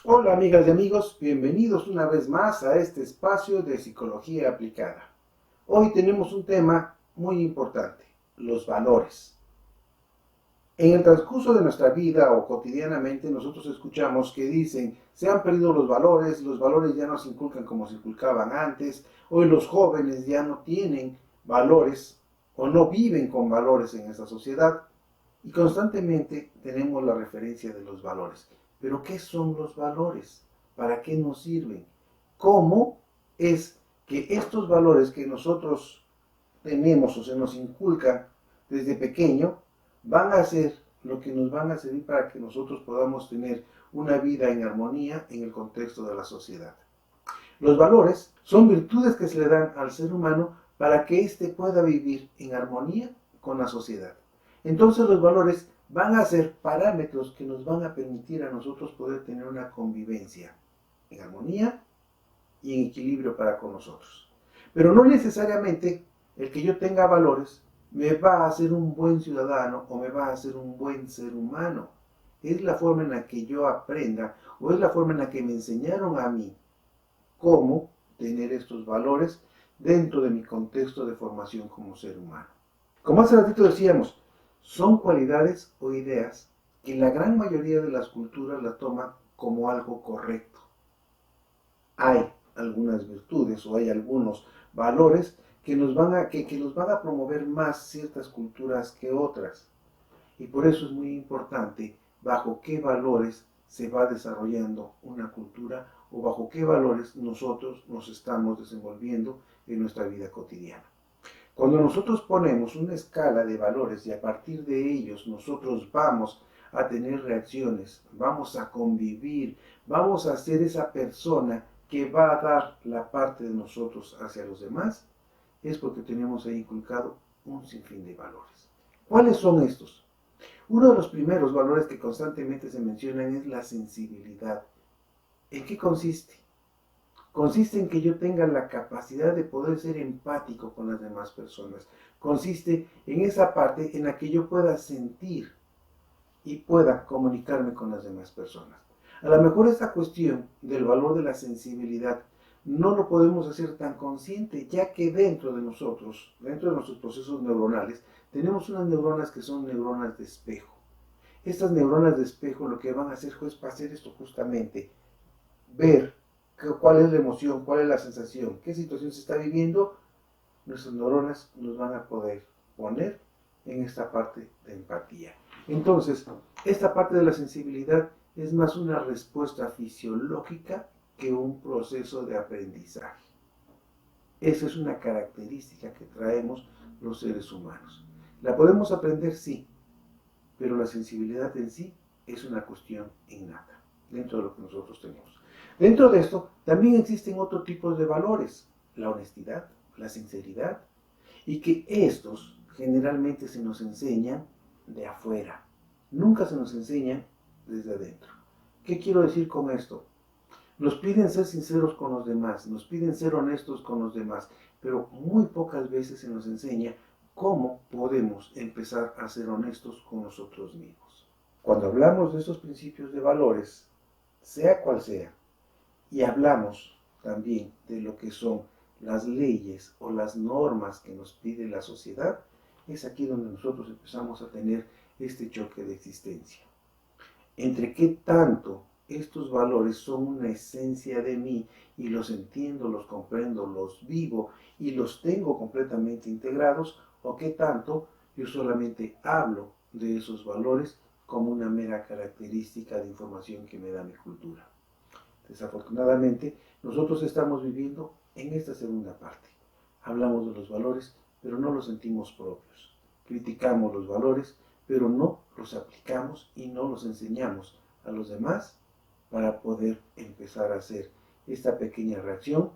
Hola amigas y amigos, bienvenidos una vez más a este espacio de psicología aplicada. Hoy tenemos un tema muy importante, los valores. En el transcurso de nuestra vida o cotidianamente nosotros escuchamos que dicen, se han perdido los valores ya no se inculcan como se inculcaban antes, hoy los jóvenes ya no tienen valores o no viven con valores en esta sociedad y constantemente tenemos la referencia de los valores. Pero ¿qué son los valores? ¿Para qué nos sirven? ¿Cómo es que estos valores que nosotros tenemos o se nos inculcan desde pequeño van a ser lo que nos van a servir para que nosotros podamos tener una vida en armonía en el contexto de la sociedad? Los valores son virtudes que se le dan al ser humano para que éste pueda vivir en armonía con la sociedad. Entonces los valores van a ser parámetros que nos van a permitir a nosotros poder tener una convivencia en armonía y en equilibrio para con nosotros. Pero no necesariamente el que yo tenga valores me va a hacer un buen ciudadano o me va a hacer un buen ser humano. Es la forma en la que yo aprenda o es la forma en la que me enseñaron a mí cómo tener estos valores dentro de mi contexto de formación como ser humano. Como hace ratito decíamos, son cualidades o ideas que la gran mayoría de las culturas la toman como algo correcto. Hay algunas virtudes o hay algunos valores que nos van a promover más ciertas culturas que otras. Y por eso es muy importante bajo qué valores se va desarrollando una cultura o bajo qué valores nosotros nos estamos desenvolviendo en nuestra vida cotidiana. Cuando nosotros ponemos una escala de valores y a partir de ellos nosotros vamos a tener reacciones, vamos a convivir, vamos a ser esa persona que va a dar la parte de nosotros hacia los demás, es porque tenemos ahí inculcado un sinfín de valores. ¿Cuáles son estos? Uno de los primeros valores que constantemente se mencionan es la sensibilidad. ¿En qué consiste? Consiste en que yo tenga la capacidad de poder ser empático con las demás personas. Consiste en esa parte en la que yo pueda sentir y pueda comunicarme con las demás personas. A lo mejor esta cuestión del valor de la sensibilidad no lo podemos hacer tan consciente, ya que dentro de nosotros, dentro de nuestros procesos neuronales, tenemos unas neuronas que son neuronas de espejo. Estas neuronas de espejo lo que van a hacer es hacer esto justamente, ver cuál es la emoción, cuál es la sensación, qué situación se está viviendo, nuestras neuronas nos van a poder poner en esta parte de empatía. Entonces, esta parte de la sensibilidad es más una respuesta fisiológica que un proceso de aprendizaje. Esa es una característica que traemos los seres humanos. ¿La podemos aprender? Sí, pero la sensibilidad en sí es una cuestión innata dentro de lo que nosotros tenemos. Dentro de esto también existen otros tipos de valores, la honestidad, la sinceridad, y que estos generalmente se nos enseñan de afuera, nunca se nos enseñan desde adentro. ¿Qué quiero decir con esto? Nos piden ser sinceros con los demás, nos piden ser honestos con los demás, pero muy pocas veces se nos enseña cómo podemos empezar a ser honestos con nosotros mismos. Cuando hablamos de estos principios de valores, sea cual sea, y hablamos también de lo que son las leyes o las normas que nos pide la sociedad, es aquí donde nosotros empezamos a tener este choque de existencia. Entre qué tanto estos valores son una esencia de mí y los entiendo, los comprendo, los vivo y los tengo completamente integrados, o qué tanto yo solamente hablo de esos valores como una mera característica de información que me da mi cultura. Desafortunadamente, nosotros estamos viviendo en esta segunda parte. Hablamos de los valores, pero no los sentimos propios. Criticamos los valores, pero no los aplicamos y no los enseñamos a los demás para poder empezar a hacer esta pequeña reacción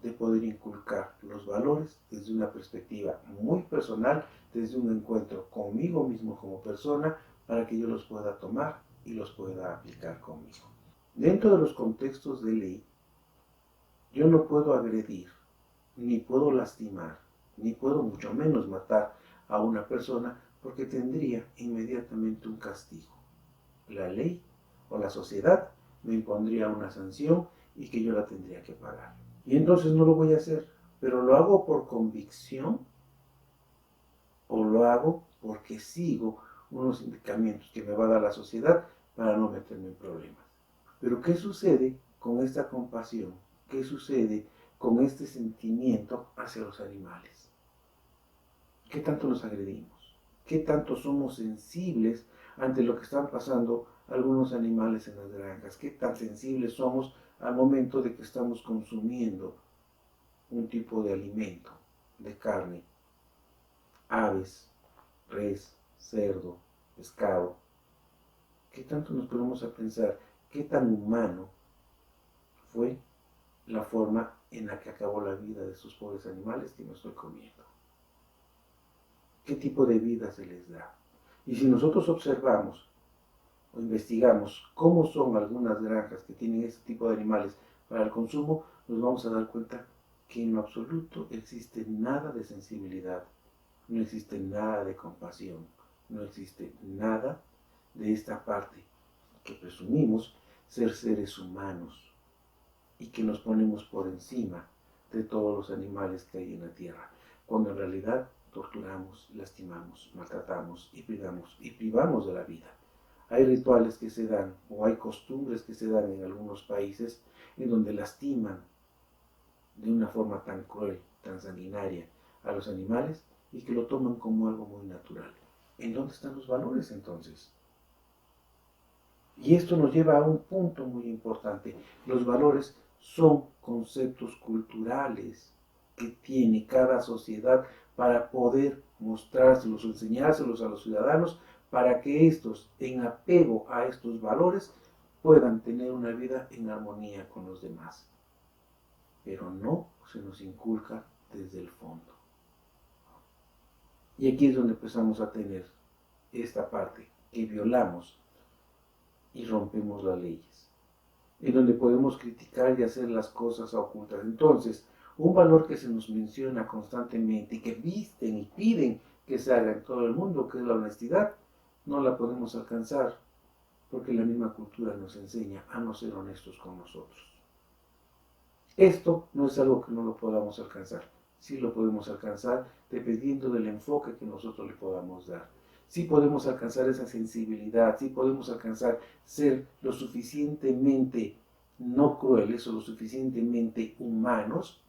de poder inculcar los valores desde una perspectiva muy personal, desde un encuentro conmigo mismo como persona, para que yo los pueda tomar y los pueda aplicar conmigo. Dentro de los contextos de ley, yo no puedo agredir, ni puedo lastimar, ni puedo mucho menos matar a una persona porque tendría inmediatamente un castigo. La ley o la sociedad me impondría una sanción y que yo la tendría que pagar. Y entonces no lo voy a hacer, pero lo hago por convicción o lo hago porque sigo unos indicamientos que me va a dar la sociedad para no meterme en problemas. Pero ¿qué sucede con esta compasión? ¿Qué sucede con este sentimiento hacia los animales? ¿Qué tanto los agredimos? ¿Qué tanto somos sensibles ante lo que están pasando algunos animales en las granjas? ¿Qué tan sensibles somos al momento de que estamos consumiendo un tipo de alimento, de carne, aves, res, cerdo, pescado? ¿Qué tanto nos ponemos a pensar qué tan humano fue la forma en la que acabó la vida de esos pobres animales que me estoy comiendo? ¿Qué tipo de vida se les da? Y si nosotros observamos o investigamos cómo son algunas granjas que tienen este tipo de animales para el consumo, nos vamos a dar cuenta que en lo absoluto existe nada de sensibilidad, no existe nada de compasión, no existe nada de esta parte que presumimos ser seres humanos y que nos ponemos por encima de todos los animales que hay en la tierra, cuando en realidad torturamos, lastimamos, maltratamos y privamos de la vida. Hay rituales que se dan o hay costumbres que se dan en algunos países en donde lastiman de una forma tan cruel, tan sanguinaria a los animales y que lo toman como algo muy natural. ¿En dónde están los valores entonces? Y esto nos lleva a un punto muy importante. Los valores son conceptos culturales que tiene cada sociedad para poder mostrárselos o enseñárselos a los ciudadanos para que estos, en apego a estos valores, puedan tener una vida en armonía con los demás. Pero no se nos inculca desde el fondo. Y aquí es donde empezamos a tener esta parte que violamos y rompemos las leyes, en donde podemos criticar y hacer las cosas ocultas. Entonces, un valor que se nos menciona constantemente y que visten y piden que se haga en todo el mundo, que es la honestidad, no la podemos alcanzar porque la misma cultura nos enseña a no ser honestos con nosotros. Esto no es algo que no lo podamos alcanzar, sí lo podemos alcanzar dependiendo del enfoque que nosotros le podamos dar. Sí podemos alcanzar esa sensibilidad, sí podemos alcanzar ser lo suficientemente no crueles o lo suficientemente humanos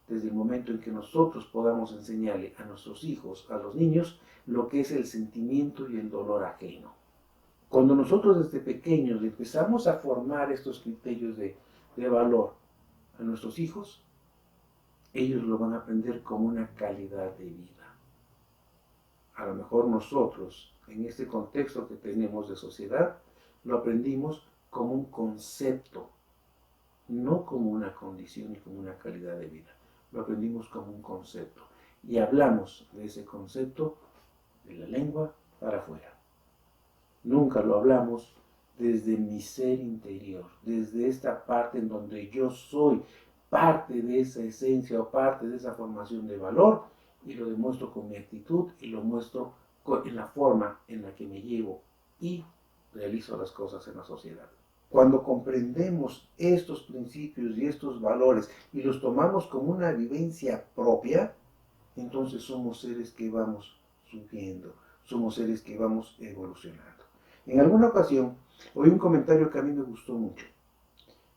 desde el momento en que nosotros podamos enseñarle a nuestros hijos, a los niños, lo que es el sentimiento y el dolor ajeno. Cuando nosotros desde pequeños empezamos a formar estos criterios de valor a nuestros hijos, ellos lo van a aprender como una calidad de vida. A lo mejor nosotros, en este contexto que tenemos de sociedad, lo aprendimos como un concepto, no como una condición y como una calidad de vida. Lo aprendimos como un concepto. Y hablamos de ese concepto de la lengua para afuera. Nunca lo hablamos desde mi ser interior, desde esta parte en donde yo soy parte de esa esencia o parte de esa formación de valor y lo demuestro con mi actitud y lo muestro en la forma en la que me llevo y realizo las cosas en la sociedad. Cuando comprendemos estos principios y estos valores y los tomamos como una vivencia propia, entonces somos seres que vamos subiendo, somos seres que vamos evolucionando. En alguna ocasión oí un comentario que a mí me gustó mucho,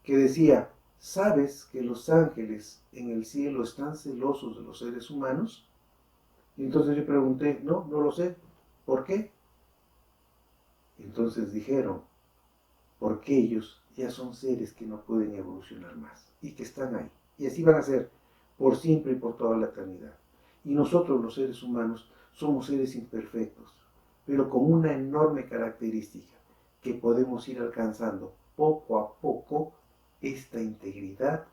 que decía, ¿sabes que los ángeles en el cielo están celosos de los seres humanos? Y entonces yo pregunté, no, no lo sé, ¿por qué? Entonces dijeron, porque ellos ya son seres que no pueden evolucionar más y que están ahí. Y así van a ser por siempre y por toda la eternidad. Y nosotros los seres humanos somos seres imperfectos, pero con una enorme característica, que podemos ir alcanzando poco a poco esta integridad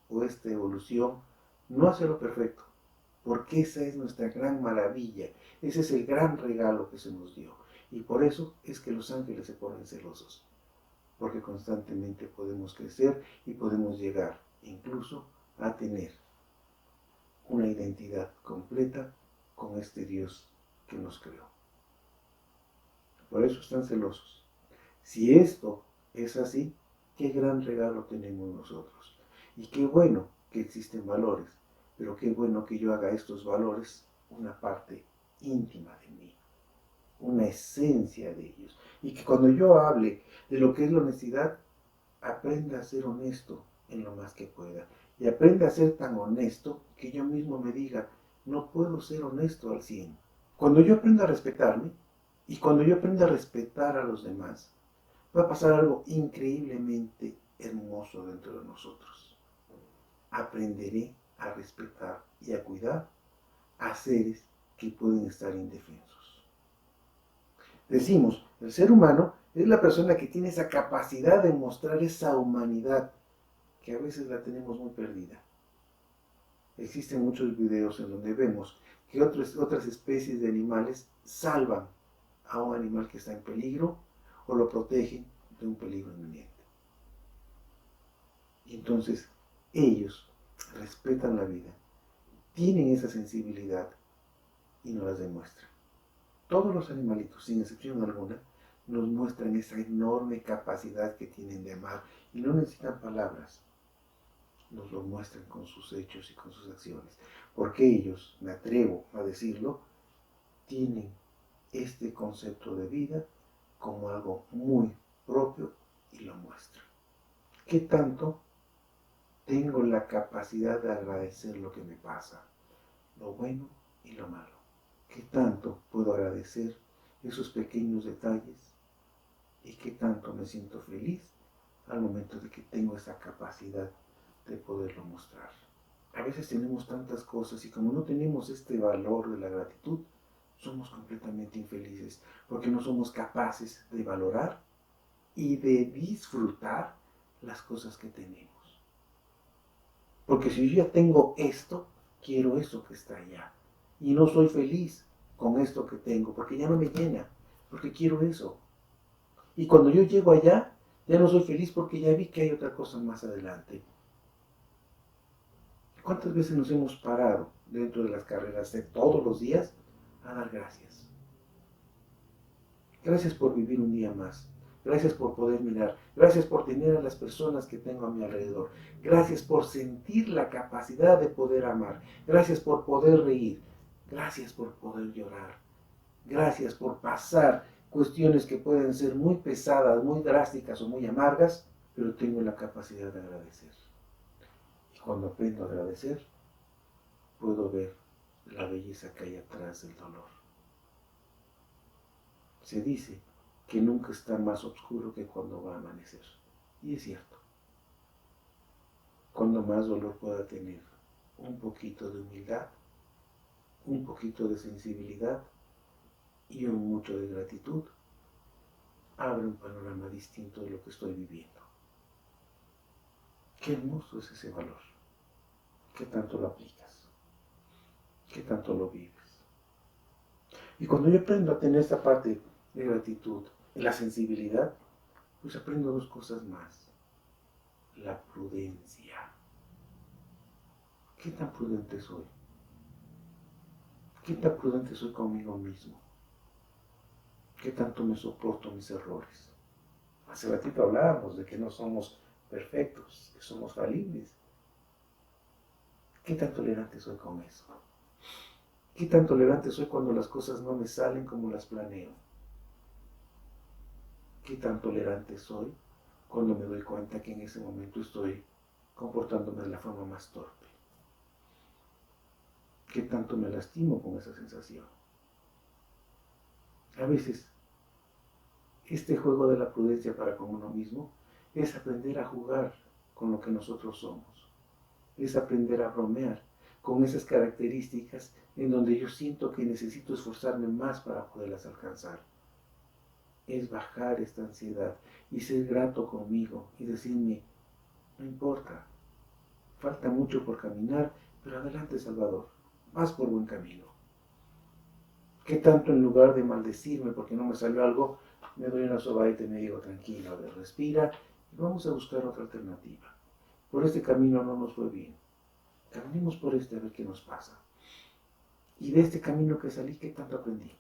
o esta evolución, no hacia lo perfecto, porque esa es nuestra gran maravilla, ese es el gran regalo que se nos dio. Y por eso es que los ángeles se ponen celosos, porque constantemente podemos crecer y podemos llegar incluso a tener una identidad completa con este Dios que nos creó. Por eso están celosos. Si esto es así, Qué gran regalo tenemos nosotros. Y qué bueno que existen valores, pero qué bueno que yo haga estos valores una parte íntima de mí, una esencia de ellos. Y que cuando yo hable de lo que es la honestidad, aprenda a ser honesto en lo más que pueda. Y aprenda a ser tan honesto que yo mismo me diga, no puedo ser honesto al 100. Cuando yo aprenda a respetarme y cuando yo aprenda a respetar a los demás, va a pasar algo increíblemente hermoso dentro de nosotros. Aprenderé a respetar y a cuidar a seres que pueden estar indefensos. Decimos, el ser humano es la persona que tiene esa capacidad de mostrar esa humanidad que a veces la tenemos muy perdida. Existen muchos videos en donde vemos que otras especies de animales salvan a un animal que está en peligro o lo protegen de un peligro inminente. Y entonces ellos respetan la vida, tienen esa sensibilidad y nos las demuestran. Todos los animalitos, sin excepción alguna, nos muestran esa enorme capacidad que tienen de amar y no necesitan palabras, nos lo muestran con sus hechos y con sus acciones, porque ellos, me atrevo a decirlo, tienen este concepto de vida como algo muy propio y lo muestran. ¿Qué tanto tengo la capacidad de agradecer lo que me pasa, lo bueno y lo malo? ¿Qué tanto puedo agradecer esos pequeños detalles? ¿Y qué tanto me siento feliz al momento de que tengo esa capacidad de poderlo mostrar? A veces tenemos tantas cosas y como no tenemos este valor de la gratitud, somos completamente infelices porque no somos capaces de valorar y de disfrutar las cosas que tenemos. Porque si yo ya tengo esto, quiero eso que está allá. Y no soy feliz con esto que tengo porque ya no me llena, porque quiero eso. Y cuando yo llego allá, ya no soy feliz porque ya vi que hay otra cosa más adelante. ¿Cuántas veces nos hemos parado dentro de las carreras de todos los días a dar gracias? Gracias por vivir un día más. Gracias por poder mirar. Gracias por tener a las personas que tengo a mi alrededor. Gracias por sentir la capacidad de poder amar. Gracias por poder reír. Gracias por poder llorar. Gracias por pasar cuestiones que pueden ser muy pesadas, muy drásticas o muy amargas, pero tengo la capacidad de agradecer. Y cuando aprendo a agradecer, puedo ver la belleza que hay atrás del dolor. Se dice que nunca está más oscuro que cuando va a amanecer. Y es cierto. Cuando más dolor pueda tener, un poquito de humildad, un poquito de sensibilidad y un mucho de gratitud, abre un panorama distinto de lo que estoy viviendo. Qué hermoso es ese valor. ¿Qué tanto lo aplicas? ¿Qué tanto lo vives? Y cuando yo aprendo a tener esta parte de gratitud, la sensibilidad, pues aprendo dos cosas más. La prudencia. ¿Qué tan prudente soy? ¿Qué tan prudente soy conmigo mismo? ¿Qué tanto me soporto mis errores? Hace ratito hablábamos de que no somos perfectos, que somos falibles. ¿Qué tan tolerante soy con eso? ¿Qué tan tolerante soy cuando las cosas no me salen como las planeo? ¿Qué tan tolerante soy cuando me doy cuenta que en ese momento estoy comportándome de la forma más torpe? ¿Qué tanto me lastimo con esa sensación? A veces, este juego de la prudencia para con uno mismo es aprender a jugar con lo que nosotros somos. Es aprender a bromear con esas características en donde yo siento que necesito esforzarme más para poderlas alcanzar. Es bajar esta ansiedad y ser grato conmigo y decirme, no importa, falta mucho por caminar, pero adelante Salvador, vas por buen camino. ¿Qué tanto en lugar de maldecirme porque no me salió algo, me doy una sobadita y me digo tranquilo, respira y vamos a buscar otra alternativa? Por este camino no nos fue bien. Caminemos por este a ver qué nos pasa. Y de este camino que salí, ¿qué tanto aprendí?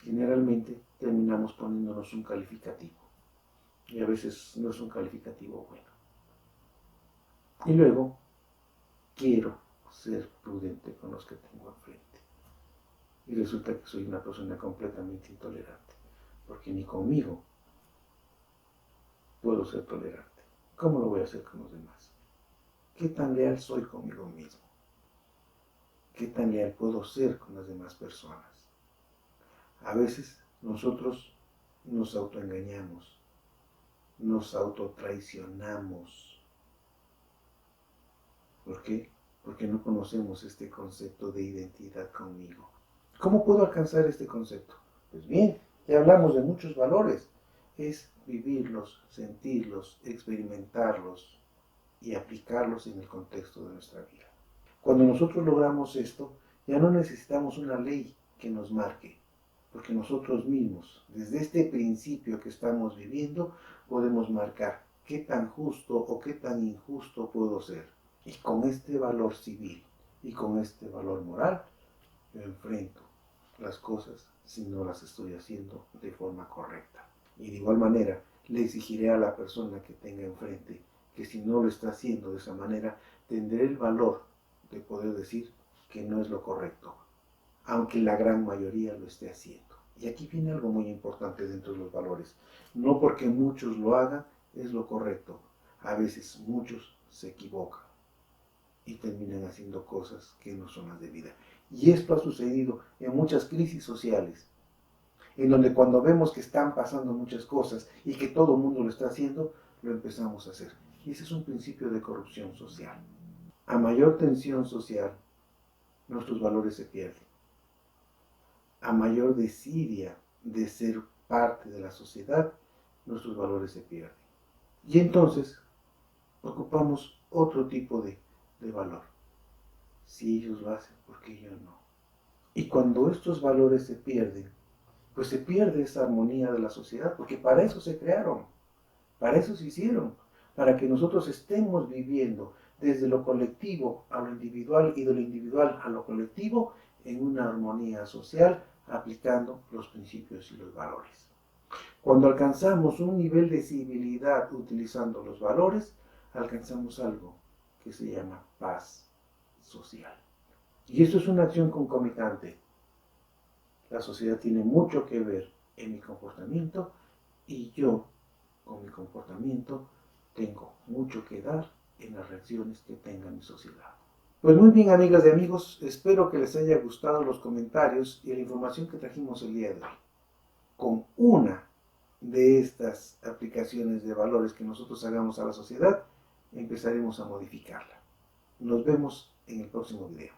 Generalmente terminamos poniéndonos un calificativo. y a veces no es un calificativo bueno. Y luego, quiero ser prudente con los que tengo enfrente. Y resulta que soy una persona completamente intolerante, porque ni conmigo puedo ser tolerante. ¿Cómo lo voy a hacer con los demás? ¿Qué tan leal soy conmigo mismo? ¿Qué tan leal puedo ser con las demás personas? A veces nosotros nos autoengañamos, nos autotraicionamos. ¿Por qué? Porque no conocemos este concepto de identidad conmigo. ¿Cómo puedo alcanzar este concepto? Pues bien, ya hablamos de muchos valores. Es vivirlos, sentirlos, experimentarlos y aplicarlos en el contexto de nuestra vida. Cuando nosotros logramos esto, ya no necesitamos una ley que nos marque, porque nosotros mismos, desde este principio que estamos viviendo, podemos marcar qué tan justo o qué tan injusto puedo ser. Y con este valor civil y con este valor moral, yo enfrento las cosas si no las estoy haciendo de forma correcta. Y de igual manera, le exigiré a la persona que tenga enfrente que si no lo está haciendo de esa manera, tendré el valor de poder decir que no es lo correcto, aunque la gran mayoría lo esté haciendo. Y aquí viene algo muy importante dentro de los valores. No porque muchos lo hagan es lo correcto. A veces muchos se equivocan y terminan haciendo cosas que no son las debidas. Y esto ha sucedido en muchas crisis sociales, en donde cuando vemos que están pasando muchas cosas y que todo el mundo lo está haciendo, lo empezamos a hacer. Y ese es un principio de corrupción social. A mayor tensión social, nuestros valores se pierden. A mayor desidia de ser parte de la sociedad, nuestros valores se pierden. Y entonces ocupamos otro tipo de valor. Si ellos lo hacen, ¿por qué yo no? Y cuando estos valores se pierden, pues se pierde esa armonía de la sociedad, porque para eso se crearon, para eso se hicieron, para que nosotros estemos viviendo desde lo colectivo a lo individual y de lo individual a lo colectivo en una armonía social aplicando los principios y los valores. Cuando alcanzamos un nivel de civilidad utilizando los valores, alcanzamos algo que se llama paz social. Y esto es una acción concomitante. La sociedad tiene mucho que ver en mi comportamiento y yo, con mi comportamiento, tengo mucho que dar en las reacciones que tenga mi sociedad. Pues muy bien, amigas y amigos, espero que les haya gustado los comentarios y la información que trajimos el día de hoy. Con una de estas aplicaciones de valores que nosotros hagamos a la sociedad, empezaremos a modificarla. Nos vemos en el próximo video.